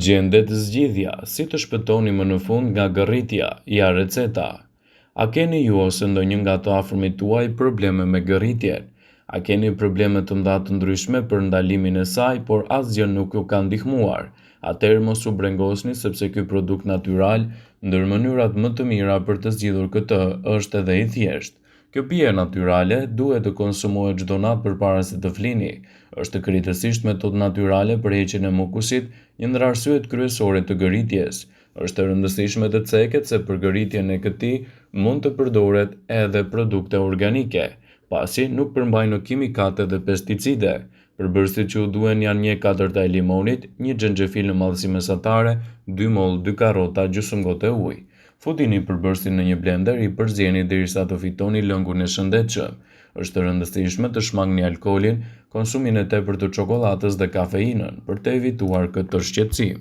Gjendet zgjidhja, si të shpëtoni më në fund nga gërritja, ja receta. A keni ju ose ndonjë nga të afërmit tuaj probleme me gërritjen? A keni probleme të mëdha të ndryshme për ndalimin e saj, por asgjë nuk ju ka ndihmuar? Atëherë mos u brengosni sepse ky produkt natyral, ndër mënyrat më të mira për të zgjidhur këtë, është edhe i thjeshtë. Kjo pije natyrale duhet të konsumohet çdo natë përpara se të flini. Është krejtësisht metodë natyrale për heqjen e mukusit, një ndër arsyet kryesore të gëritjes. Është e rëndësishme të ceket se për gëritjen e këtij mund të përdoret edhe produkte organike, pasi nuk përmbajnë kimikate dhe pesticide. Përbërësit që u duhen janë 1/4 e limonit, 1 xhenxhefil në madhësi mesatare, 2 mollë 2 karrota, gjysmë gotë ujë. Futini përbërësin në një blender, i përzieni derisa të fitoni lëngun e shëndetshëm. Është e rëndësishme të shmangni alkoolin, konsumin e tepërt të çokoladës dhe kafeinën për të evituar këtë shqetësim.